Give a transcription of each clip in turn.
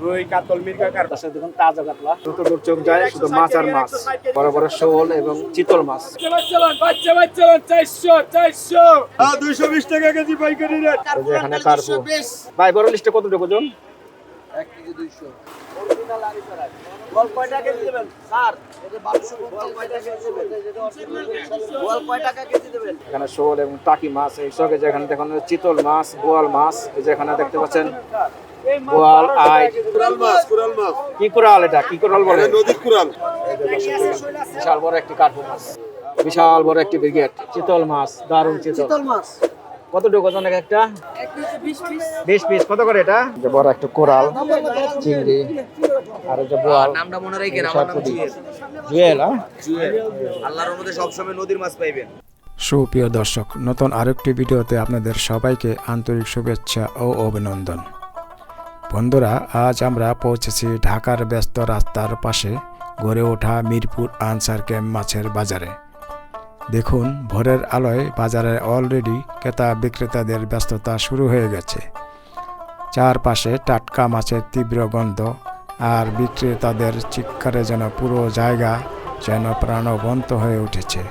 রুই কাতল মির্গা কার তার সাথে দেখুন তাজা কাতলা, দ্রুত দূর চোখ যায় শুধু মাছ আর মাছ, বড় বড় শোল এবং চিতল মাছ। 220 টাকা কেজি পাইকারি রেট। এই যে এখানে কার্পু ভাই, বড় লিস্টে কতটুকু ওজন? 1 কেজি 200 অরিজিনাল আড়ি করা। বল কয় টাকা কেজি দেবেন স্যার? এটা 1250 বল কয় টাকা কেজি দেবেন? এটা অরিজিনাল বল কয় টাকা কেজি দেবেন? এখানে শোল এবং টাকি মাছ, এই সঙ্গে যেখানে দেখুন চিতল মাছ, বোয়াল মাছ, এই যে এখানে দেখতে পাচ্ছেন বোয়াল, আই, কুরাল মাছ কি কোরাল, এটা কি কোরাল বলে? নদীর কুরাল। বিশাল বড় একটি কার্পু মাছ, বিশাল বড় একটি ব্রিগেড, চিতল মাছ, দারুণ চিতল মাছ কতটুকু ওজন একটা? 20 পিস। কত করে এটা? যে বড় একটা কোরাল, চিংড়ি, আর এই যে বোয়াল। নামটা মনে রাখেন, আমার নাম জুয়েল। জুয়েল, হ্যাঁ জুয়েল। আল্লাহর রহমতে সব সময় নদীর মাছ পাইবেন। সুপ্রিয় দর্শক, নতুন আরেকটি ভিডিওতে আপনাদের সবাইকে আন্তরিক শুভেচ্ছা ও অভিনন্দন। বন্ধুরা, আজ আমরা পৌঁছেছি ঢাকার ব্যস্ত রাস্তার পাশে গড়ে ওঠা মিরপুর আনসার ক্যাম্প মাছের বাজারে। দেখুন, ভোরের আলোয় বাজারে অলরেডি ক্রেতা বিক্রেতাদের ব্যস্ততা শুরু হয়ে গেছে। চারপাশে টাটকা মাছের তীব্র গন্ধ আর বিক্রেতাদের চিৎকারে যেন পুরো জায়গা যেন প্রাণবন্ত হয়ে উঠেছে।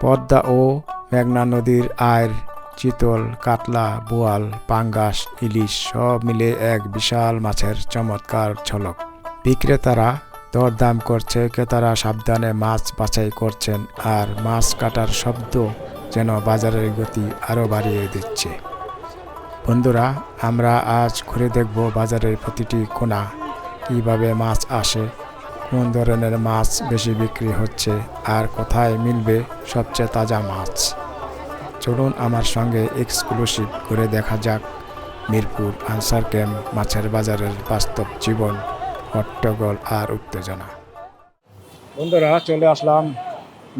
পদ্মা ও মেঘনা নদীর আয়ের চিতল, কাতলা, বোয়াল, পাঙ্গাস, ইলিশ সব মিলে এক বিশাল মাছের চমৎকার ঝলক। বিক্রেতারা দরদাম করছে, ক্রেতারা সাবধানে মাছ বাছাই করছেন, আর মাছ কাটার শব্দ যেন বাজারের গতি আরও বাড়িয়ে দিচ্ছে। বন্ধুরা, আমরা আজ ঘুরে দেখব বাজারের প্রতিটি কোণা, কীভাবে মাছ আসে, কোন ধরনের মাছ বেশি বিক্রি হচ্ছে, আর কোথায় মিলবে সবচেয়ে তাজা মাছ। চলুন আমার সঙ্গে এক্সক্লুসিভ করে দেখা যাক মিরপুর আনসার ক্যাম্প মাছের বাজারের বাস্তব জীবন, হট্টগোল আর উত্তেজনা। বন্ধুরা, চলে আসলাম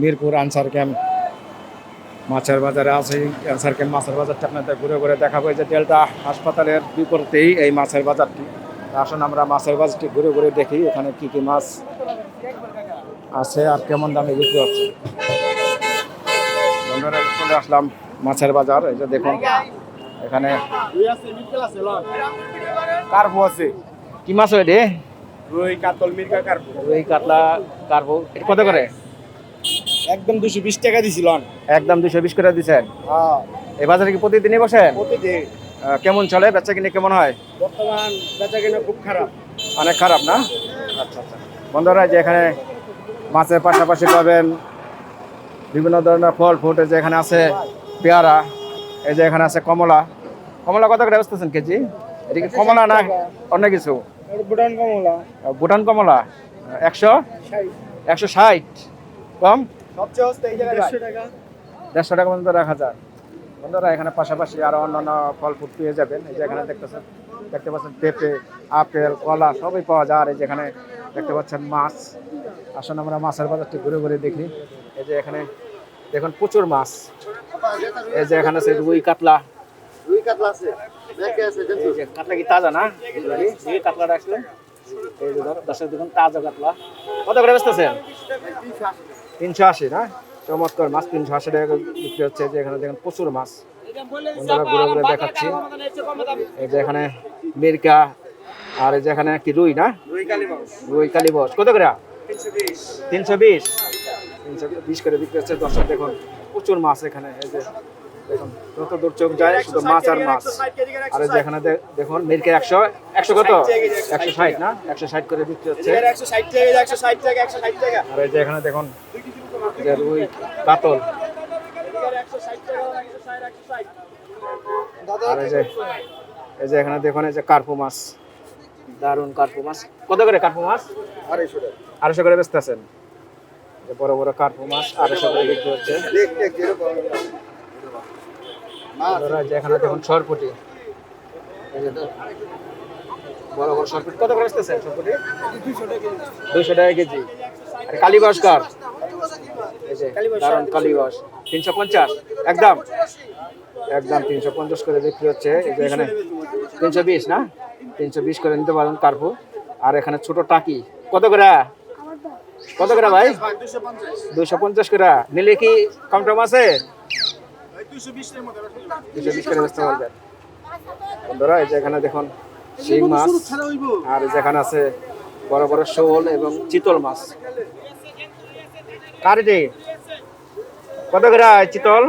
মিরপুর আনসার ক্যাম্প মাছের বাজারে। আছে আনসার ক্যাম্প মাছের বাজারটা আপনাদের ঘুরে ঘুরে দেখাবো। এই যে ডেল্টা হাসপাতালের বিপরীতেই এই মাছের বাজারটি। আসুন আমরা মাছের বাজারটি ঘুরে ঘুরে দেখি এখানে কি কি মাছ আছে আর কেমন দামে বিক্রি হচ্ছে। বন্ধুরা, চলে আসলাম মাছের বাজার। এই যে দেখুন, এখানে কার্পু আছে। কি মাছ হয় রে? রুই কাতল মির্গা কার্পু। রুই, কাতলা, কার্পু। এটা কত করে? একদম 220 টাকা দিছিলাম। একদম 220 করে দিচ্ছেন। হ্যাঁ, এই বাজারে কি প্রতিদিনই বসেন? প্রতিদিন। কেমন চলে বেচা কিনে, কেমন হয়? বর্তমান বেচা কিনা খুব খারাপ। অনেক খারাপ না? আচ্ছা আচ্ছা। বন্ধুরা, যে এখানে মাছের পাশাপাশি পাবেন বিভিন্ন ধরনের ফল ফ্রুট। যে এখানে আছে পেয়ারা, এই যে এখানে আছে কমলা। কমলা কত করে বেচতেছেন কেজি? এদিকে কমলা না অন্য কিছু? ভুটান কমলা ভুটান কমলা 160 কম, সবচেয়ে সস্তা এই জায়গায় 150 টাকা। 150 টাকা পর্যন্ত রাখা যায়। বন্ধুরা, এখানে পাশাপাশি আরো অন্যান্য ফল ফ্রুট পেয়ে যাবেন। এই যে এখানে দেখতে পাচ্ছেন পেঁপে, আপেল, কলা সবই পাওয়া যায়। আর এই যে এখানে দেখতে পাচ্ছেন মাছ। আসুন আমরা মাছের বাজারটি ঘুরে ঘুরে দেখি। এই যে এখানে দেখুন প্রচুর মাছ। এই যে এখানে আছে রুই, কাতলা। রুই কাতলা আছে, দেখে আছে এই যে কাতলা কি তাজা না? এই কাতলাটা আসলে এই যে দর্শক দেখুন তাজা কাতলা। কত করে বেচতেছেন? 380 না? চমৎকার মাছ, 380 টাকা বিক্রি হচ্ছে। যে এখানে দেখুন প্রচুর মাছ। বন্ধুরা, ঘুরে ঘুরে দেখাচ্ছি। এই যে এখানে মির্কা, আর এই যে এখানে কি রুই না? রুই কালীবস কত করে? 320 করে বিক্রি হচ্ছে। দর্শক দেখুন প্রচুর মাছ এখানে। এই যে দেখুন যত দূর চোখ যায় শুধু মাছ আর মাছ। আর এই যে এখানে দেখুন মির্কা 100 কত? 160 না? 160 করে বিক্রি হচ্ছে। 160 টাকা 160 টাকা। আর এই যে এখানে দেখুন যে রুই, কাতল। আর এই যে এখানে দেখুন এই যে কার্পু মাছ, দারুণ কার্পু মাছ। কত করে কার্পু মাছ? 250 করে বেচতেছেন। যে বড় বড় কার্পু মাছ 250 করে বিক্রি হচ্ছে। যে এখানে দেখুন সরপুটি, এই যে বড় বড় সরপুটি। কত করে বেচতেছেন সরপুটি? 200 টাকা কেজি। আর কালীবাস কার? এই যে দারুণ কালীবাস 350 একদম 350 করে বিক্রি হচ্ছে। এই যে এখানে 320 না? 320 করে নিতে পারেন কার্পু। আর এখানে ছোট টাকি কত করে? কত করে ভাই? 250 করে। নিলে কি কম টম আছে? 220 করে বেচতে পারবেন। বন্ধুরা, এই যে এখানে দেখুন শিং মাছ আর যেখানে আছে বড় বড় শোল এবং চিতল মাছ। কারিটি কত করে চিতল?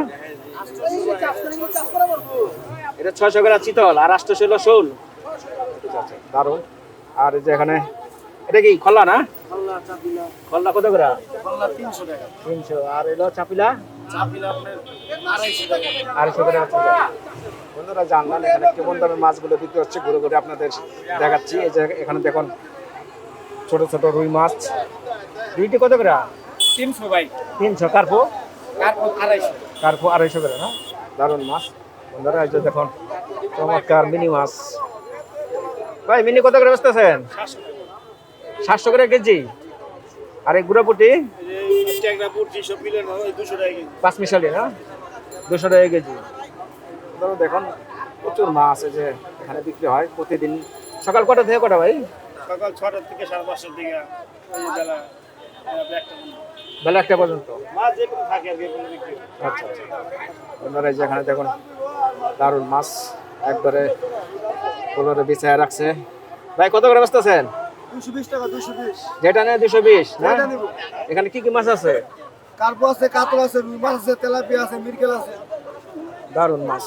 এটা 600 করে চিতল আর 800 হলো শোল। আচ্ছা দারুন। আর যেখানে এটা কি খল্লা না? খল্লা কত করে? 300। আর এলো চাপিলা? 250 করে আছে। বন্ধুরা জানলাম এখানে কেমন দামে মাছগুলো বিক্রি হচ্ছে, ঘুরে ঘুরে আপনাদের দেখাচ্ছি। এই যে এখানে দেখুন ছোট ছোট রুই মাছ। রুইটি কত করে? 300 ভাই। 300। কার্পো? কার্পো 250। কার্পো 250 করে না? দারুন মাছ। বন্ধুরা এই যে দেখুন চমৎকার মিনি মাছ। ভাই মিনি কত করে বেচতেছেন? 700 করে কেজি। আর এই গুড়াপুটি? পাঁচ মিশালি না? 200 টাকা কেজি। দেখুন প্রচুর মাছ এই যে এখানে বিক্রি হয় প্রতিদিন। সকাল কটা থেকে কটা ভাই? সকাল 6টা থেকে 5:30টার দিকে বেলা 1টা পর্যন্ত। মাছ যে কোনো থাকে আর কি কোনো বিক্রি। আচ্ছা আচ্ছা। আপনারা যেখানে দেখুন দারুন মাছ একবারে কোলরে বিছায় রাখছে। ভাই কত করে বেচতেছেন? 220 টাকা 220। যেটা নেয় 220 না? যেটা নেব। এখানে কি কি মাছ আছে? কার্পো আছে, কাতল আছে, রুই মাছ আছে, তেলাপিয়া আছে, মিরকেল আছে। দারুন মাছ।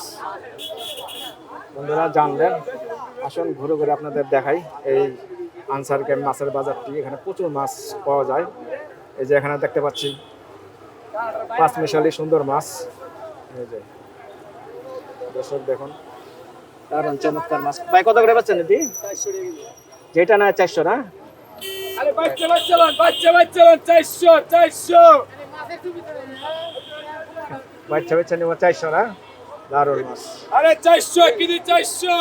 বন্ধুরা জানলেন, আসুন ঘুরে ঘুরে আপনাদের দেখাই এই আনসার ক্যাম্প মাছের বাজারটি। এখানে প্রচুর মাছ পাওয়া যায়। এই যে এখানে দেখতে পাচ্ছি পাঁচ মিশালি সুন্দর মাছ। এই যে দর্শক দেখুন দারুন চমৎকার মাছ। ভাই কত করে পাচ্ছেন এটি? 400 টাকা। যেটা না 400 না? আরে বাচ্চা 400। বাচ্চা নেব 400 না? দারুন মাছ। আরে 400 কেজি 400।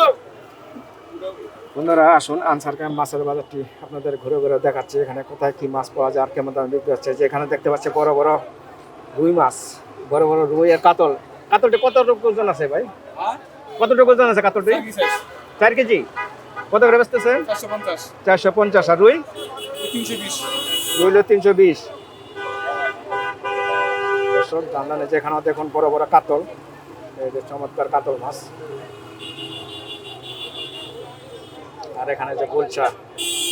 বন্ধুরা আসুন আনসার ক্যাম্প মাছের বাজারটি আপনাদের ঘুরে ঘুরে দেখাচ্ছি। এখানে কোথায় কি মাছ পাওয়া যায় আর কেমন দামে বিক্রি হচ্ছে। যে এখানে দেখতে পাচ্ছি বড় বড় রুই মাছ, বড় বড় রুই আর কাতল। কাতলটি কতটুকু ওজন আছে ভাই? কতটুকু ওজন আছে কাতলটি? 4 কেজি। কত করে বেচতেছেন? 450। 450। আর রুই? 320। রুই হলো 320। দর্শক জানলেন যেখানে দেখুন বড় বড় কাতল। এই যে চমৎকার কাতল মাছ। আর এখানে যে গুলছা,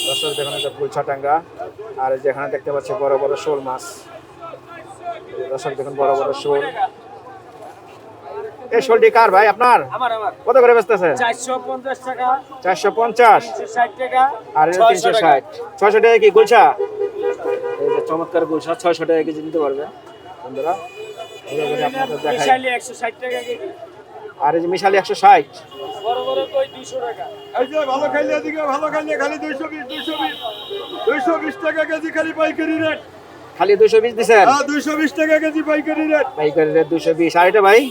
দর্শক দেখুন যে গুলছা ট্যাংরা। আর যেখানে দেখতে পাচ্ছি বড় বড় শোল মাছ। দর্শক দেখুন বড় বড় শোল। এই শোলটি কার ভাই আপনার? আমার কত করে বেচতেছেন? 450 টাকা। 450। 360 টাকা। আর 360। 600 টাকা কি গুলছা? এই যে চমৎকার গুলছা 600 টাকা কেজি নিতে পারবে বন্ধুরা। আপনাদের দেখাই। মিশালি 160 টাকা কেজি। আর এই যে মিশালি 160। বড় বড় কই 200 টাকা। এই যে ভালো খাইলে এদিকে ভালো খাইলে খালি 220 টাকা কেজি খালি পাইকারি রেট। খালি 220 দিছেন? হ্যাঁ 220 টাকা কেজি পাইকারি রেট। পাইকারি রেট 220। আর এটা ভাই?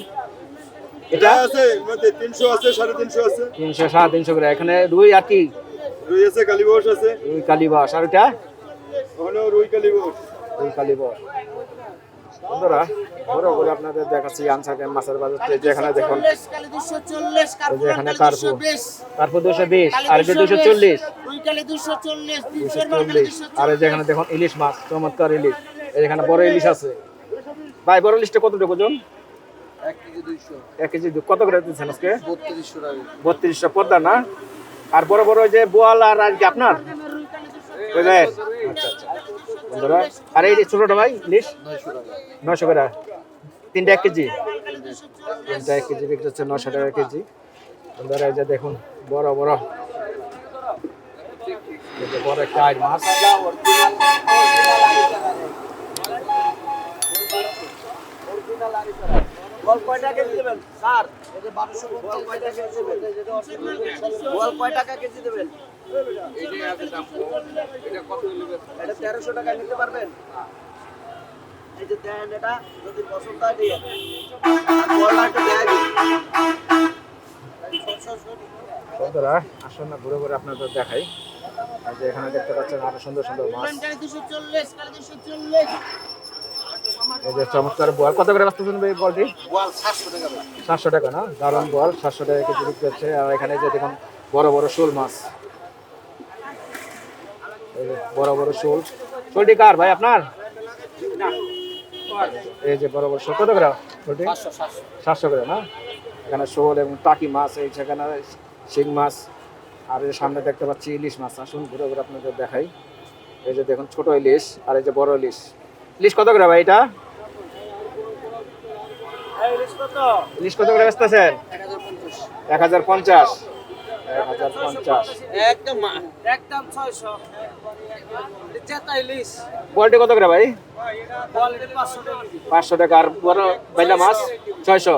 এটা আছে মধ্যে 300 আছে 350 আছে 300 350 করে। এখানে রুই আর কি? রুই আছে কালীবাস আছে রুই কালীবাস। আর এটা? ওখানেও রুই কালীবাস। রুই কালীবাস। বন্ধুরা বড় করে আপনাদের দেখাচ্ছি আনসার ক্যাম্প মাছের বাজারটি। যেখানে দেখুন কালি 240, এই যে এখানে কার্পু 220, কার্পু 220। আর এটা 240। রুই কালি 240, 240। আর এই যেখানে দেখুন ইলিশ মাছ, চমৎকার ইলিশ। এই যেখানে বড় ইলিশ আছে। ভাই বড় ইলিশটা কতটুকু ওজন? 1 কেজি 200, 1 কেজি কত করে দিচ্ছেন আজকে? 3200 টাকা। 3200 পদ্মা না? আর বড় বড় ওই যে বোয়াল আর কি আপনার? ওই ভাই? আচ্ছা আচ্ছা বন্ধুরা। আর এই ছোটটা ভাই ইলিশ 900 টাকা। 900 করে। তিনটা 1 কেজি। তিনটা 1 কেজি বিক্রি হচ্ছে 900 টাকা কেজি। বন্ধুরা এই যে দেখুন বড় বড় এই যে বড় একটা আইড় মাছ। বল কয় টাকা কেজি দেবেন স্যার? এই যে 1250 বল কয় টাকা কেজি দেবেন? যেটা অরিজিনাল বল কয় টাকা কেজি দেবেন? এইটাই আছে দাম। এটা কত নেবেন? এটা 1300 টাকা নিতে পারবেন? এই যে দেন এটা যদি পছন্দ হয় দিয়ে। আর বলটা একটু দেয়া দিন। বন্ধুরা আসুন না ঘুরে ঘুরে আপনাদের দেখাই। আর যে এখানে দেখতে পাচ্ছেন আরো সুন্দর সুন্দর মাছ। কালি 240, কালি 240। এই যে চমৎকার বোয়াল কত করে বেচতেছেন ভাই বলটি? বল 700 টাকা। 700 টাকা না? দারুণ বোয়াল 700 টাকা কেজি বিক্রি হচ্ছে। আর এখানে যে দেখুন বড় বড় শোল মাছ। এই যে বড় বড় শোল। শোলটি কার ভাই আপনার? এই যে বড় বড় শোল কত করে? শোলটি 700 করে না? এখানে শোল এবং টাকি মাছ, এই সেখানে শিং মাছ আর এই যে সামনে দেখতে পাচ্ছি ইলিশ মাছ। আসুন ঘুরে ঘুরে আপনাদের দেখাই। এই যে দেখুন ছোট ইলিশ আর এই যে বড় ইলিশ। ইলিশ কত করে ভাই এটা? ইলিশ কত করে বেচতেছেন? 1050। 1050। একদম 600 জেতা ইলিশ কোয়ালিটি কত করে ভাই? কোয়ালিটি 500 টাকা কেজি 500 টাকা। আর বড় বাইলা মাছ 600।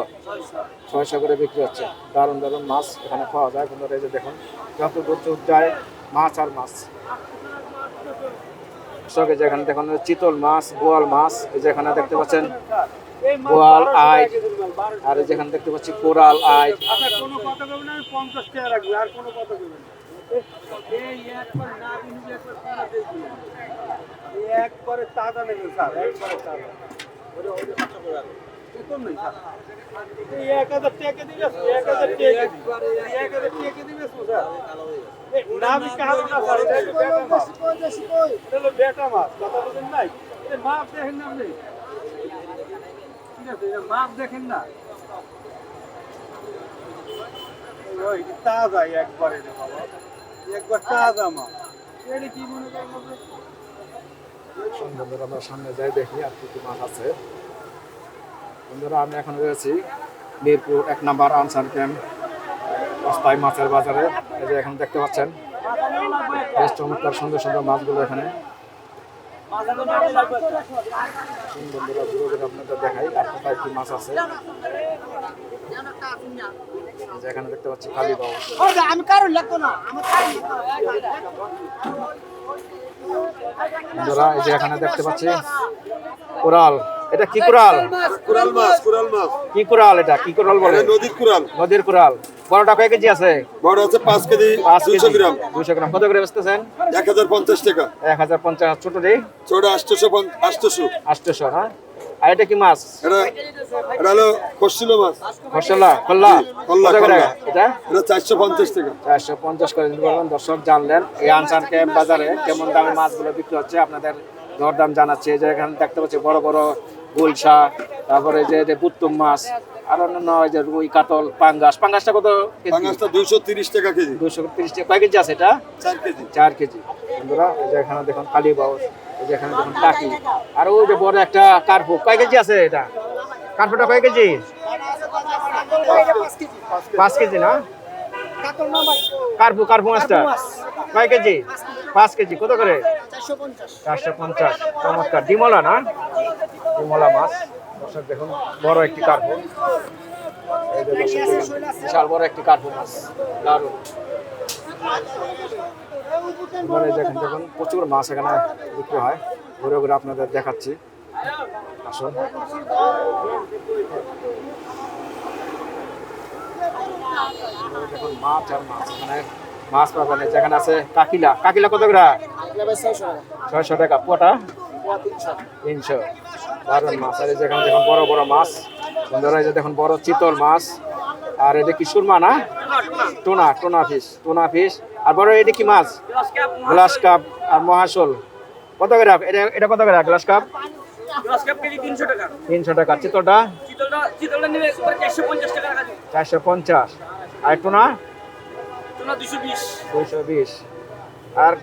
600 করে বিক্রি হচ্ছে। দারুণ দারুণ মাছ এখানে পাওয়া যায়। বন্ধুরা এই যে দেখুন যত দূর যায় মাছ আর মাছ। সঙ্গে যেখানে দেখুন চিতল মাছ, বোয়াল মাছ, এই যে এখানে দেখতে পাচ্ছেন বোয়াল আই, আর এই যেখানে দেখতে পাচ্ছি কোরাল আই। আচ্ছা কোনো কথা বলবেন না, আমি 50 টাকা রাখবো, আর কোনো কথা বলবেন না। এই একবার না দিলে একবার পুরো দেখি। এই একবারে তাজা নেবেন স্যার, একবারে তাজা। ওরে ওরে কত করে রাখবেন? কত নেই স্যার। এই 1000 টাকা দিবে, 1000 টাকা দিবে। 1000 টাকা দিবে স্যার। এই না বিকা হবে না স্যার, এটা হলো বেটা মাছ। এটা হলো বেটা মাছ, কথা বলেন নাই। এই মাছ দেখেন না আপনি। ঠিক আছে, এটা মাছ দেখেন না। ওই তাজা একবারে রে বাবা, একবার তাজা মাছ। এটা কি মনে করেন আপনি? বন্ধুরা আমরা সামনে যাই দেখি আর কি কি মাছ আছে। বন্ধুরা আমি এখন রয়েছি মিরপুর 1 নম্বর আনসার ক্যাম্প অস্থায়ী মাছের বাজারে। এই যে এখন দেখতে পাচ্ছেন বেশ চমৎকার সুন্দর সুন্দর মাছগুলো এখানে। বন্ধুরা ঘুরে ঘুরে আপনাদের দেখাই আর কোথায় কি মাছ আছে। এই যে এখানে দেখতে পাচ্ছি কালীবাউ। আমি কারণ লাগতো না আমার বন্ধুরা এই যে এখানে দেখতে পাচ্ছি কোরাল। এটা কি কোরাল? কুরাল মাছ, কুরাল মাছ। কি কোরাল? এটা কি কোরাল বলে? এটা নদীর কুরাল। নদীর কোরাল। বড়টা কয় কেজি আছে? বড় আছে 5 কেজি, 200 গ্রাম। 200 গ্রাম। কত করে বেচতেছেন? 1050 টাকা। 1050। ছোট রে ছোট 800, 800। হ্যাঁ। আর এটা কি মাছ? এটা এটা হলো খসিলো মাছ। খরসলা কল্লা। কল্লা, কত করে কল্লা। এটা? এটা 450 টাকা। 450 করে দিতে পারবেন। দর্শক জানলেন এই আনসার ক্যাম্প বাজারে কেমন দামে মাছগুলো বিক্রি হচ্ছে, আপনাদের দরদাম জানাচ্ছে। এই যে এখানে দেখতে পাচ্ছি বড় বড় গুলশা, তারপরে যে পুত্তুম মাছ, আর অন্যান্য ওই যে রুই, কাতল, পাঙ্গাস। পাঙ্গাসটা কত কেজি? পাঙ্গাসটা 230 টাকা কেজি। 230 টাকা। কয় কেজি আছে এটা? 4 কেজি। 4 কেজি। বন্ধুরা এই যে এখানে দেখুন কালীবাউ, এই যে এখানে দেখুন টাকি, আর ওই যে বড় একটা কার্পু। কয় কেজি আছে এটা? কার্পুটা কয় কেজি? 5 কেজি না? কার্পু, কার্পু মাছটা কয় কেজি? 5 কেজি। কত করে? 450। চমৎকার। ডিমলা না? ডিমলা মাছ। দর্শক দেখুন বড় একটি কার্পু। এই যে দর্শক দেখুন, বিশাল বড় একটি কার্পু মাছ। দারুণ। মানে দেখুন দেখুন প্রচুর মাছ এখানে বিক্রি হয়। ঘুরে ঘুরে আপনাদের দেখাচ্ছি। আসুন। দেখুন মাছ আর মাছ, এখানে মাছ পাবেন। যেখানে আছে কাকিলা। কাকিলা কত করে? 600 টাকা। পোটা 300। দারুণ মাছ। আর যেখানে দেখুন বড় বড় মাছ। বন্ধুরা এই যে দেখুন বড় চিতল মাছ। আর এটা কি সুরমা না? টোনা, টোনা ফিশ, টোনা ফিশ। আর বড় এটা কি মাছ? গ্লাস কাপ আর মহাশোল। কত করে? এটা কত করে glass cup? Glass cup KG 300 টাকা 300 টাকা। চিতলটা? চিতলটা নিলে 450 টাকা কেজি 450। আর টোনা? তোমরা 220 220। আর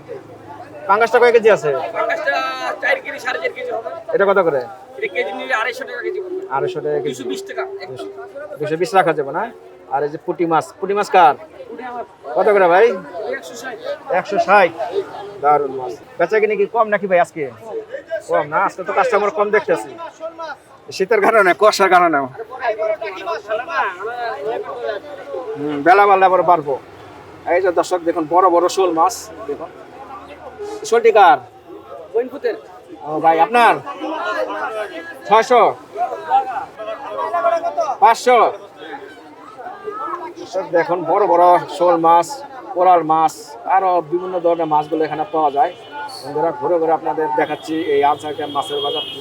পাঙ্গাসটা কয় কেজি আছে? পাঙ্গাসটা 4 কেজি 4.5 কেজি হবে। এটা কত করে? এটা কেজি নিলে 250 টাকা কেজি পড়বে। 250 টাকা কেজি। 220 টাকা একদম 220 রাখা যাবে না? আর এই যে পুঁটি মাছ। পুঁটি মাছ কার? কত করে ভাই? 160 160। দারুণ মাছ। বেচা কিনে কি কম নাকি ভাই আজকে? কম না? আজকে তো কাস্টমার কম দেখতেছি। শীতের কারণে, কুয়াশার কারণে। বেলা বাড়লে আবার বাড়বো। এই যে দর্শক দেখুন বড় বড় শোল মাছ। দেখুন শোলটি কার? বইনপুতের ও ভাই আপনার? 600, 500। দেখুন বড় বড় শোল মাছ, কোরাল মাছ, আরো বিভিন্ন ধরনের মাছগুলো এখানে পাওয়া যায়। বন্ধুরা ঘুরে ঘুরে আপনাদের দেখাচ্ছি এই আনসার ক্যাম্প মাছের বাজারটি।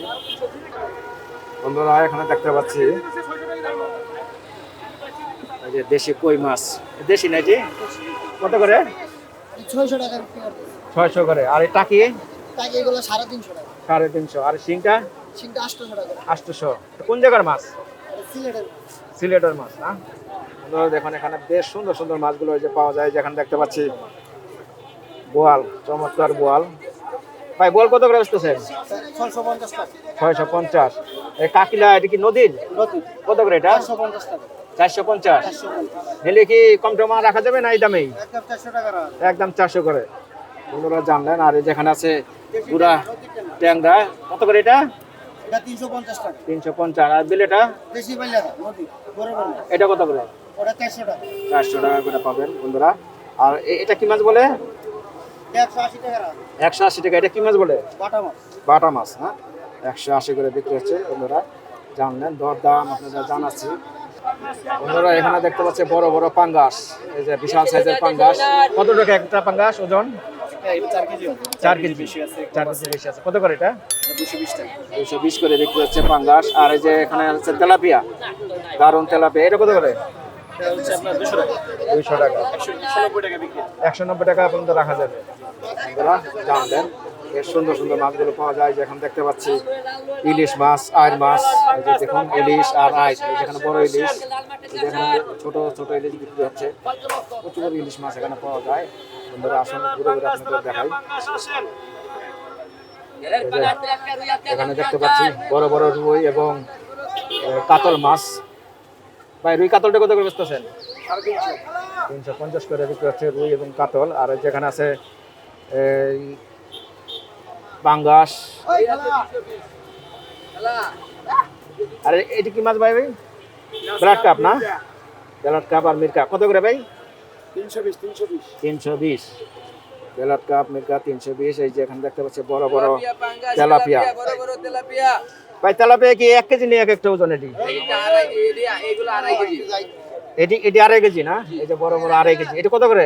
বন্ধুরা এখানে দেখতে পাচ্ছি এই যে দেশি কই মাছ। দেশি না? যে কত করে? 600 টাকা বিক্রি করতেছে। 600 করে। আর এই টাকি? টাকা এগুলো 350 টাকা। 350। আর শিংটা? সিংটা 800 টাকা। 800। কোন জায়গার মাছ? সিলেটের। সিলেটের মাছ না? আপনারা দেখুন এখানে বেশ সুন্দর সুন্দর মাছগুলো এই যে পাওয়া যায়, যেখানে দেখতে পাচ্ছি বোয়াল, চমৎকার বোয়াল। ভাই বোয়াল কত করে বেচতেছেন? 650 টাকা 650। এই কাকিলা এটা কি নদীর? নদী কত করে এটা? 450 টাকা 450। 450 নিলে কি কম টমা রাখা যাবে না এই দামেই? একদম 400 টাকা রাখ একদম 400 করে। বন্ধুরা জানলেন। আর এই যেখানে আছে গুড়া ট্যাংরা, কত করে এটা? এটা 350 টাকা 350। আর বিলেটা বেশি পাইলে নদী বড় বড় এটা কত করে? ওটা 400 টাকা 400 টাকা করে পাবেন বন্ধুরা। আর এটা কি মাছ বলে? 180 টাকা রাখ 180 টাকা। এটা কি মাছ বলে? বাটা মাছ বাটা মাছ না? 180 করে বিক্রি হচ্ছে বন্ধুরা, জানলেন। দরদাম আপনারা জানাচ্ছি বন্ধুরা। এখানে দেখতে পাচ্ছি বড় বড় পাঙ্গাস, এই যে বিশাল সাইজের পাঙ্গাস। কত টাকা একটা পাঙ্গাস ওজন? 4 কেজি 4 কেজি বেশি আছে। 4 কেজি বেশি আছে। কত করে এটা? 220 টাকা 220 করে বিক্রি হচ্ছে পাঙ্গাস। আর এই যে এখানে আছে তেলাপিয়া, দারুন তেলাপিয়া। এটা কত করে? এটা হচ্ছে আপনার 200 টাকা 200 টাকা 190 টাকা বিক্রি 190 টাকা পর্যন্ত রাখা যাবে বন্ধুরা, জানলেন। বেশ সুন্দর সুন্দর মাছগুলো পাওয়া যায়। যেখানে দেখতে পাচ্ছি ইলিশ মাছ, আইর মাছ, এই যে দেখুন ইলিশ আর আইস। যেখানে বড় ইলিশ, যেখানে ছোট ছোট ইলিশ বিক্রি হচ্ছে। প্রচুর ইলিশ মাছ এখানে পাওয়া যায় বন্ধুরা। আসুন ঘুরে ঘুরে আপনাদের দেখাই। এই যে এখানে দেখতে পাচ্ছি বড় বড় রুই এবং কাতল মাছ। ভাই রুই কাতলটা কত করে বেচতেছেন? 350 করে বিক্রি হচ্ছে রুই এবং কাতল। আর যেখানে আছে এই পাঙ্গাস। আর এটি কি মাছ ভাই? ভাই ব্লাড কাপ না? ব্লাড কাপ আর মিরকা কত করে ভাই? 320। ব্লাড কাপ মিরকা 320। এই যে এখানে দেখতে পাচ্ছি বড় বড় তেলাপিয়া। ভাই তেলাপিয়া কি 1 কেজি নিয়ে এক একটা ওজন? এটি এগুলো 2.5 কেজি এটি 2.5 কেজি না? এই যে বড় বড় 2.5 কেজি। এটা কত করে?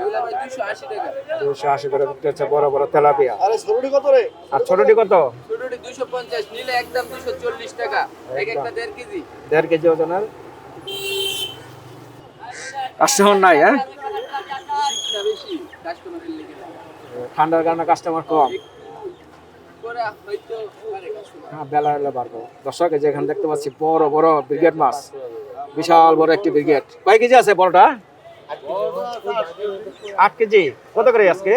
এগুলো ভাই 280 টাকা 280 করে বিক্রি হচ্ছে বড় বড় তেলাপিয়া। আরে ছোটটি কত রে আর ছোটটি কত? ছোটটি 250 নিলে একদম 240 টাকা এক একটা 1.5 কেজি 1.5 কেজি ওজনের। কাস্টমার নাই? হ্যাঁ, না বেশি কাস্টমার লেগে ঠান্ডার কারণে কাস্টমার কম। পরে হয়তো পারে কাস্টমার হ্যাঁ, বেলা হলে বাড়বো। দর্শক এই যে এখানে দেখতে পাচ্ছি বড় বড় ব্রিগেড মাছ, বিশাল বড় একটি ব্রিগেড। কয় কেজি আছে বড়টা? 8 কেজি। কত করে আজকে?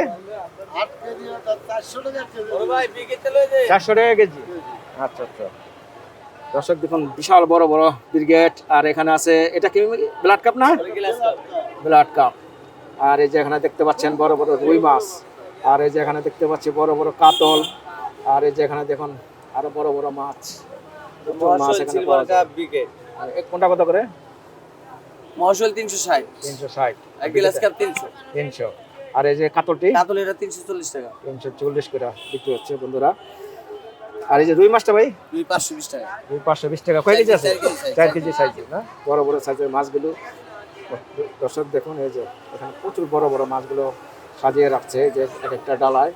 8 কেজি 400 টাকা কেজি ও ভাই বিকেতে লই দে 400 টাকা কেজি। আচ্ছা আচ্ছা। দর্শক দেখুন বিশাল বড় বড় ব্রিগেড। আর এখানে আছে এটা কি ব্লাড কাপ না? Blood carp. আর এই যে এখানে দেখতে পাচ্ছেন বড় বড় রুই মাছ। আর এই যে এখানে দেখতে পাচ্ছি বড় বড় কাতল। আর এই যে এখানে দেখুন আরো বড় বড় মাছ। প্রচুর মাছ এখানে পাওয়া যায়। বিকেট আর কোনটা কত করে? মহসল 360 360। এক গ্লাস কাপ 300 300। আর এই যে কাতলটি কাতল এটা 340 টাকা 340 করে বিক্রি হচ্ছে বন্ধুরা। আর এই যে রুই মাছটা ভাই? 520 টাকা রুই 520 টাকা। কয় কেজি আছে? 4 4 কেজি সাইজের না? বড় বড় সাইজের মাছগুলো। দর্শক দেখুন এই যে এখানে প্রচুর বড় বড় মাছগুলো সাজিয়ে রাখছে যে এক একটা ডালায়।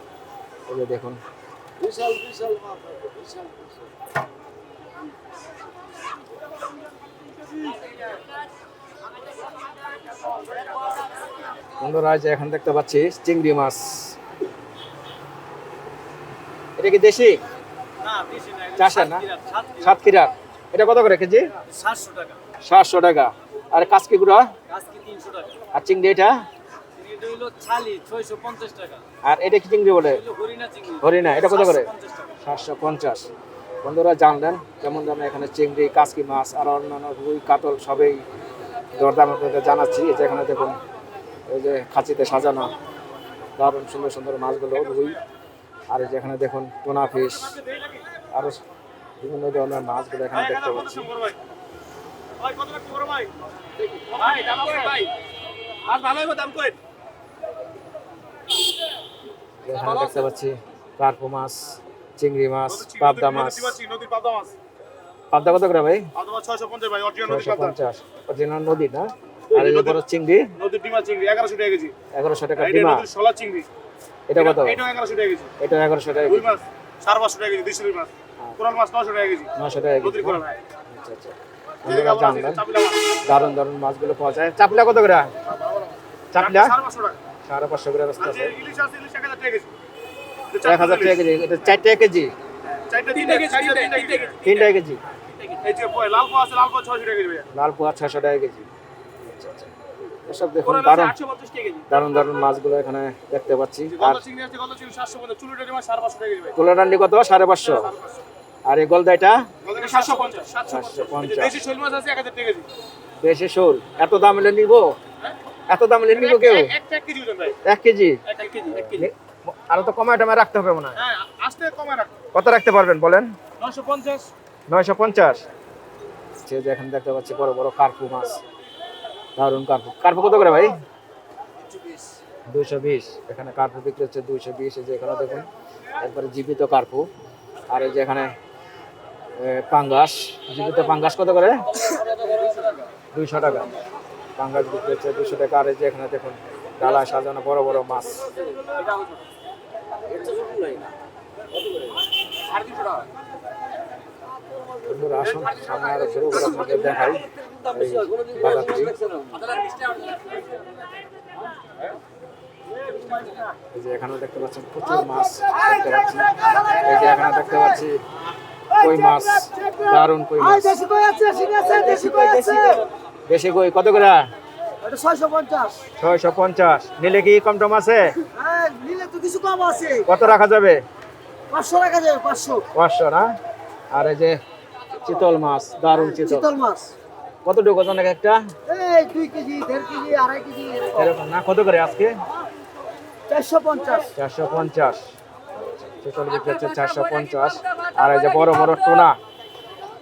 এই যে দেখুন বিশাল বিশাল মাছ বিশাল বন্ধুরা যে এখন দেখতে পাচ্ছি চিংড়ি মাছ। এটা কি দেশি? চাষের না? সাতক্ষীরা। এটা কত করে কেজি? 700 টাকা 700 টাকা। আর কাচকি গুঁড়া আজকে 300 টাকা আর চিংড়ি এটা? এটা হলো ছালি 650 টাকা আর এটা কি চিংড়ি বলে? হরিণা চিংড়ি হরিণা। এটা কত করে? 750 টাকা 750। বন্ধুরা জানলেন কেমন দামে এখানে চিংড়ি, কাচকি মাছ আর অন্যান্য রুই, কাতল সবই দরদাম আপনাদের জানাচ্ছি। এই যে এখানে দেখুন এই যে খাঁচিতে সাজানো দারুণ সুন্দর সুন্দর মাছগুলো রুই। আর এই যে এখানে দেখুন টোনা ফিশ, আরো বিভিন্ন ধরনের মাছগুলো এখানে দেখতে পাচ্ছি। ভাই কত টাকা বড় ভাই? ভাই দাম কই ভাই? আর ভালো হইবো দাম কই? এখানে দেখতে পাচ্ছি কার্পো মাছ, চিংড়ি মাছ, পাবদা মাছ। নদীর পাবদা মাছ। পাবদা কত করে ভাই? পাবদা মাছ 650 ভাই, অরিজিনাল নদীর পাবদা। 650। অরিজিনাল নদী না? আর এই যে বড় চিংড়ি নদীর ডিমা চিংড়ি 1100 টাকা কেজি। 1100 টাকা এটা ডিমা। নদীর শলা চিংড়ি। এটা কত? এটা 1100 টাকা কেজি। এটা 1100 টাকা রুই কেজি। মাছ 550 টাকা কেজি, 200 রুই মাছ। কোরাল মাছ 900 টাকা কেজি। 900 টাকা কেজি। নদীর কোরাল। আচ্ছা আচ্ছা। আপনারা জানলেন দারুণ দারুণ মাছগুলো পাওয়া যায়। চাপলা কত করে? চাপলা 550 টাকা। 550 করে বস্তা আছে। ইলিশ আছে, ইলিশ 1000 টাকা কেজি। 1000 টাকা কেজি। এটা 4 টাকা কেজি। 3 টাকা কেজি। 3 টাকা কেজি। এই যে লাল পোয়া আছে, লাল পোয়া 600 টাকা কেজি ভাইয়া। লাল পোয়া 600 টাকা কেজি। আচ্ছা আচ্ছা এসব দেখুন দারুণ দারুণ দারুণ মাছগুলো এখানে দেখতে পাচ্ছি। আর তুলাডান্ডি কত 550, আর এই গলদাইটা 750। দেশি শোল এত দাম হলে নিব, এত দাম হলে নিব কেউ? 1 কেজি আরো তো কমায় টমায় রাখতে হবে মনে হয়। কত রাখতে পারবেন বলেন? 950। যে এখন দেখতে পাচ্ছি বড় বড় কার্পু মাছ, দারুণ কার্পু। কার্পু কত করে ভাই? 220। এখানে কার্পু বিক্রি হচ্ছে 220। এই যে এখানে দেখুন একবারে জীবিত কার্পু। আর এই যে এখানে পাঙ্গাস, জীবিত পাঙ্গাস কত করে? 200 টাকা। পাঙ্গাস বিক্রি হচ্ছে 200 টাকা। আর এই যে এখানে দেখুন ডালায় সাজানো বড় বড় মাছ। বন্ধুরা আসুন সামনে আরো ঘুরে ঘুরে আপনাদের দেখাই এই বাজারটি। এই যে এখানে দেখতে পাচ্ছেন প্রচুর মাছ দেখতে পাচ্ছি। এই যে এখানে দেখতে পাচ্ছি কই মাছ, দারুণ কই মাছ। দেশি কই কত করে? 650। নিলে কি কম টম আছে? কত রাখা যাবে? 500 না? আর এই যে চিতল মাছ, দারুণ চিতল মাছ। কতটুকু ওজন একটা? 2 কেজি 1.5 কেজি 2.5 কেজি এরকম না? কত করে আজকে? 450। 450। চিতল বিক্রি হচ্ছে 450। আর এই যে বড় বড় টোনা,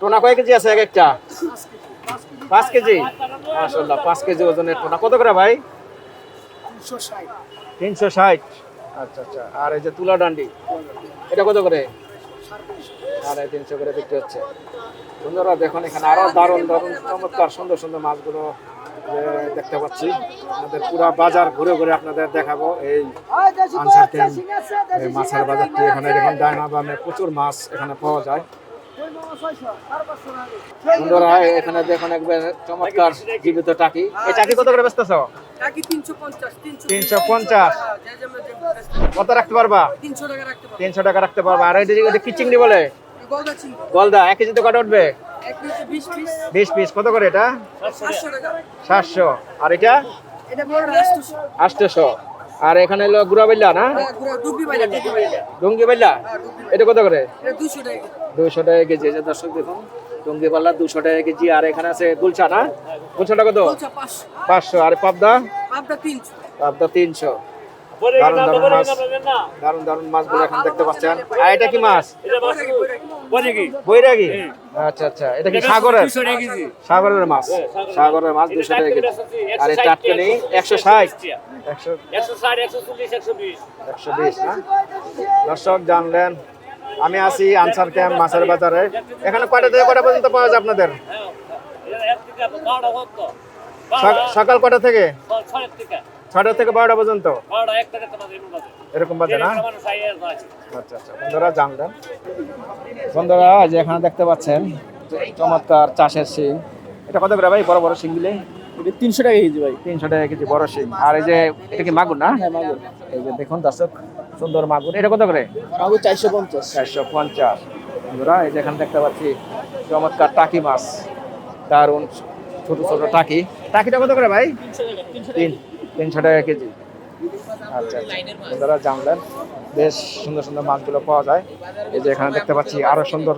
টোনা কয় কেজি আছে এক একটা? 5 কেজি। মাশাআল্লাহ 5 কেজি ওজনের টোনা কত করে ভাই? 360। আচ্ছা আচ্ছা। আর এই যে তুলা ডান্ডি এটা কত করে? 350 করে বিক্রি হচ্ছে। বন্ধুরা দেখুন এখানে আরো দারুণ দারুণ চমৎকার সুন্দর সুন্দর মাছগুলো দেখতে পাচ্ছি। আপনাদের পুরো বাজার ঘুরে ঘুরে আপনাদের দেখাবো এই আনসার ক্যাম্প এই মাছের বাজারটি। এখানে দেখুন ডায়না বামে প্রচুর মাছ এখানে পাওয়া যায়। বন্ধুরা এখানে দেখুন একবার চমৎকার জীবিত টাকি। এই টাকি কত করে বেচতেছ? 350। কত রাখতে পারবা? 300 টাকা রাখতে পারবা। আর এটা কি চিংড়ি বলে? গলদা। 1 কেজিতে কত উঠবে? 20 পিস। কত করে এটা? 700। আর এটা 800। আর এখানে হলো গুড়া বাইলা না? ডুঙ্গি বাইলা। এটা কত করে? 200 টাকা কেজি। এই যে দর্শক দেখুন ডুঙ্গি বাইলা 200 টাকা কেজি। আর এখানে আছে গুলশা না? গুলশাটা কত? 500। আর পাবদা? পাবদা 300। দারুণ দারুণ মাছ, দারুণ দারুণ মাছগুলো এখন দেখতে পাচ্ছেন। আর এটা কি মাছ? বৈরাগী। আচ্ছা আচ্ছা। এটা কি সাগরের? সাগরের মাছ। সাগরের মাছ 200 টাকা কেজি। আর এই টাটকানি 160। 120 না? দর্শক জানলেন আমি আছি আনসার ক্যাম্প মাছের বাজারে। এখানে কয়টা থেকে কয়টা পর্যন্ত পাওয়া যায় আপনাদের? সকাল কয়টা থেকে? 6টা থেকে 12টা পর্যন্ত এরকম বাজে না? আচ্ছা আচ্ছা। বন্ধুরা জানলেন। বন্ধুরা যে এখানে দেখতে পাচ্ছেন চমৎকার চাষের শিং। এটা কত করে ভাই বড় বড় শিংগুলি? 300 টাকা কেজি ভাই। 300 টাকা কেজি বড় শিং। আর এই যে এটা কি মাগুর না? মাগুর। এই যে দেখুন দর্শক সুন্দর মাগুর। এটা কত করে? মাগুর 450। 450। বন্ধুরা এই যে এখানে দেখতে পাচ্ছি চমৎকার টাকি মাছ, দারুণ ছোট ছোট টাকি। টাকিটা কত করে ভাই? 300 টাকা কেজি। আচ্ছা আচ্ছা। বন্ধুরা জানলেন বেশ সুন্দর সুন্দর মাছগুলো পাওয়া যায়। এই যে এখানে দেখতে পাচ্ছি আরো সুন্দর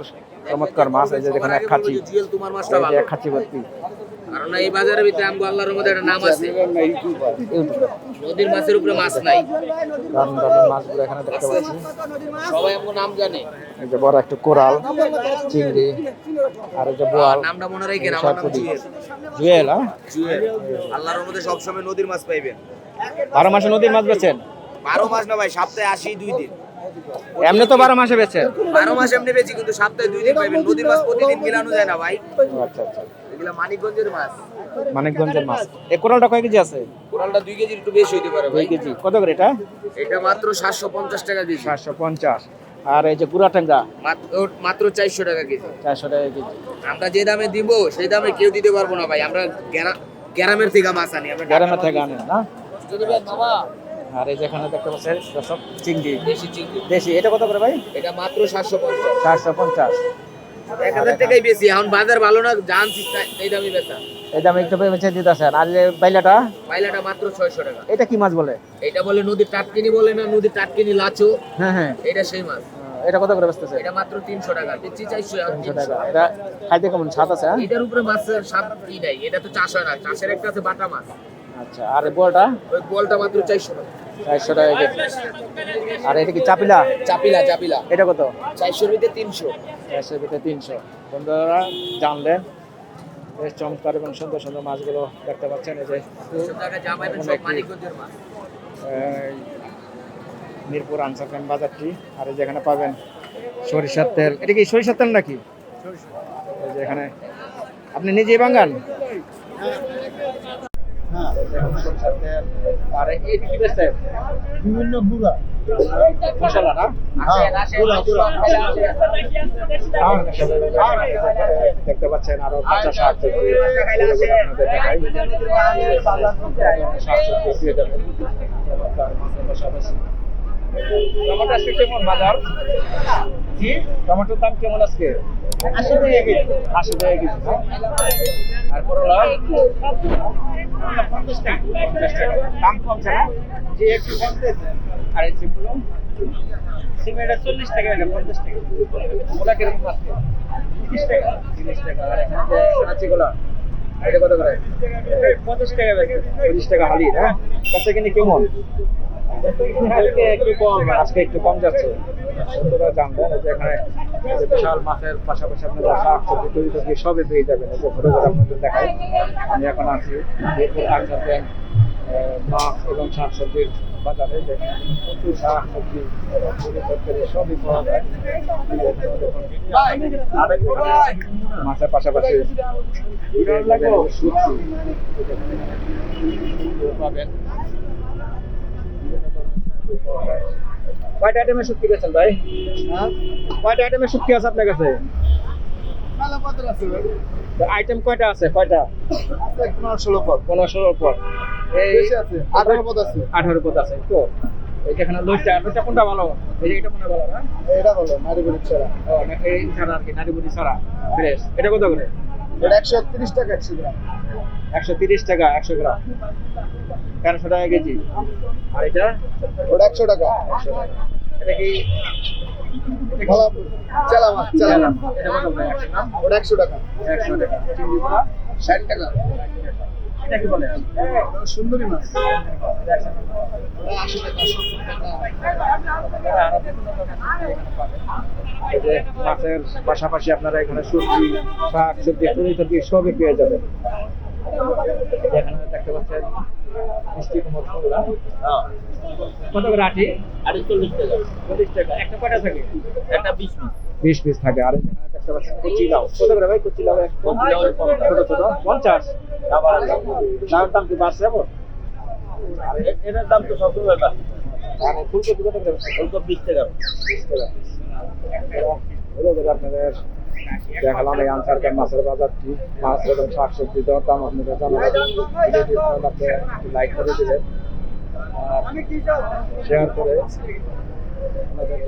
চমৎকার মাছ। এই যে এখানে এক খাঁচি, এই যে এক খাঁচি ভর্তি। কারণ এই বাজারের ভিতরে আমগো আল্লাহর মধ্যে একটা নাম আছে, নদীর মাছের উপরে মাছ নাই। দারুণ দারুণ মাছগুলো এখানে দেখতে পাচ্ছি। সবাই আমগো নাম জানে। এই যে বড় একটু কোরাল, চিংড়ি, আর এই যে বোয়াল। নামটা মনে রাখেন, আমার নাম জুয়েল। জুয়েল। জুয়েল। আল্লাহর মধ্যে সব সময় নদীর মাছ পাইবেন। 12 মাসে নদীর মাছ বেচেন? 12 মাস না ভাই, সপ্তাহে 82 দিন। এমনি তো 12 মাসে বেচেন? 12 মাস এমনি বেচি, কিন্তু সপ্তাহে 2 দিন পাইবেন। নদীর মাছ প্রতিদিন মিলানো যায় না ভাই। আচ্ছা আচ্ছা। এগুলা মানিকগঞ্জের মাছ। মানিকগঞ্জের মাছ। এই কোরালটা কয় কেজি আছে? কোরালটা 2 কেজির একটু বেশি হইতে পারে ভাই। 2 কেজি। কত করে এটা? এটা মাত্র 750 টাকা কেজি। 750। আর এই যে গুড়া ট্যাংরা? মাত্র 400 টাকা কেজি। 400 টাকা কেজি। আমরা যে দামে দিব সেই দামে কেউ দিতে পারবো না ভাই। আমরা গ্রামের থেকে মাছ আনি। আমরা গ্রামের থেকে আনেন না? বাবা। আর এই যেখানে দেখতে পাচ্ছেন দর্শক চিংড়ি, দেশি চিংড়ি। দেশি। এটা কত করে ভাই? এটা মাত্র 750। 450। 1000 টাকাই বেশি। এখন বাজার ভালো না, জানছিস এই দামই বেচা। এই দামে একটু বেঁচে দিতেছেন। আর যে বাইলাটা, পাইলাটা মাত্র 600 টাকা। এটা কি মাছ বলে? এটা বলে নদীর টাটকিনি, বলে না নদীর টাটকিনি লাচো, হ্যাঁ হ্যাঁ, এটা সেই মাছ। এটা কত করে বেচতেছে? এটা মাত্র 300 টাকা, দিচ্ছি 400 আর 300 300। টাকা। এটা খাইতে কেমন স্বাদ আছে? হ্যাঁ? এটার উপরে মাছের স্বাদ কি নাই, এটা তো চাষ হয় না, চাষের একটা আছে বাটা মাছ। আচ্ছা, আর এই বড়টা ওই বলটা মাত্র 400 টাকা। 400 টাকা কেজি। আর এটা কি চাপিলা? চাপিলা, চাপিলা এটা কত? 400 এর ভিতরে 300। 400 থেকে 300। বন্ধুরা জানলেন, বেশ চমৎকার এবং সুন্দর সুন্দর মাছগুলো দেখতে পাচ্ছেন। এই যে 300 টাকা যা পাবেন সব মানিকগঞ্জের মাছ। এই মিরপুর আনসার খান বাজারটি। আর এই যেখানে পাবেন সরিষার তেল। এটা কি সরিষার তেল নাকি? এই যে এখানে আপনি নিজেই বাঙ্গান? সরিষার তেল। আর এই কি বেচছেন? বিভিন্ন গুড়া মশলা না? দেখতে পাচ্ছেন আরো কাঁচা শাক সবজি, আপনাদের দেখাই। শাক সবজি পেয়ে যাবেন। মাছের পাশাপাশি টমেটো আজকে কেমন বাজার? জি, টমেটোর দাম কেমন আজকে? 80 টাকা কেজি। 80 টাকা কেজি না? আর করলা? 50 টাকা। 50 টাকা। দাম কমছে না? জি, একটু কমছে। আর এই সিমগুলো? সিম এটা 40 টাকা, এটা 50 টাকা। ওগুলা কিরকম আজকে? 30 টাকা। 30 টাকা। আর এখানে যে কাঁচিগুলা, এটা কত করে? 50 টাকা বেচে। 50 টাকা হালি, হ্যাঁ? কাছে কিনে কেমন? একটু কম, আজকে একটু কম যাচ্ছে। বন্ধুরা জানবেন যে এখানে যে বিশাল মাছের পাশাপাশি আপনারা শাক সবজি তৈরি তৈরি সবই পেয়ে যাবেন। এই যে ঘুরে ঘুরে আপনাদের দেখাই। আমি এখন আছি মিরপুর আনসার ব্যাংক মাছ এবং শাক সবজির বাজারে, যেখানে প্রচুর শাক সবজি তৈরি তরকারি সবই পাওয়া যায়। মাছের পাশাপাশি শুটকি পাবেন। কয়টা আইটেমের শুটকি বেচেন ভাই? হ্যাঁ, কয়টা আইটেমের শুটকি আছে আপনার কাছে? আইটেম কয়টা আছে? কয়টা? 15-16 পদ। 15-16 পর। এই বেশি আছে, 18 পদ আছে। 18 পদ আছে তো। এই যেখানে লইটা কোনটা ভালো? এই যে এটা কোনটা ভালো না? এটা বলো নারীগুলি ছাড়া। ও, না এই ছাড়া আর কি, নারীবুড়ি ছাড়া ফ্রেশ। এটা কত করে? এটা 130 টাকা 100 গ্রাম। 130 টাকা 100 গ্রাম। 1300 টাকা কেজি। আর এটা? ওটা 100 টাকা। 100 টাকা। এটা কি ভালো চালা মাছ, চালা মাছ। এটা কত করে? 100 গ্রাম? ওটা 100 টাকা। 100 টাকা। চিংড়িগুলো? 60 টাকা। এটা কি বলে? সুন্দরী মাছ। এটা 100 টাকা। ওটা 80 টাকা, 70 টাকা। এই যে মাছের পাশাপাশি আপনারা এখানে সবজি, শাক সবজি তৈরি তরকারি সবই পেয়ে যাবেন। এখানে দেখতে পাচ্ছেন মিষ্টি কুমড় ফুলগুলা। কত করে আটি? 40 টাকা। 40 টাকা। একটা কয়টা থাকে? একটা 20 পিস। 20 পিস থাকে। আর এখানে দেখতে পাচ্ছেন কচি লাউ। কত করে ভাই কচি লাউ? ছোট ছোট 50। লাউর দাম কি বাড়ছে এখন? আর এটার দাম তো সবসময় বাড়ে। আর ফুলকপি কত করে? ফুলকপি 20 টাকা। 20 টাকা। হলো করে আপনাদের দেখালাম এই আনসার খান মাছের বাজারটি। মাছ এবং শাক সবজি দেওয়ার দাম আপনাদের জানালাম। ভিডিওটি ভালো লাগলে একটু লাইক করে দেবেন আর শেয়ার করে আপনাদের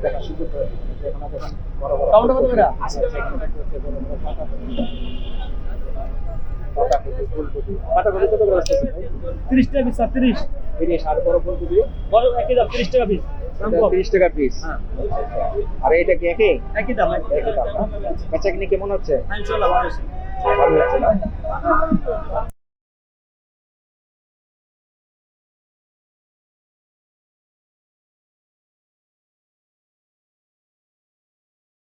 দেখার সুযোগ করে দেবেন। যেখানে দেখেন বড় বড় পাতাকপি, ফুলকপি। পাতাকপি কত করে আসছে? 30 টাকা পিস, 30। 30। আর বড় ফুলকপি? বড় একই দাম 30 টাকা পিস। 30 টাকা পিস। আর এটা কি একই? একই দাম। একই দাম না? বেচাকেনি কেমন হচ্ছে? ইনশাআল্লাহ ভালো আছে। ভালো হচ্ছে না?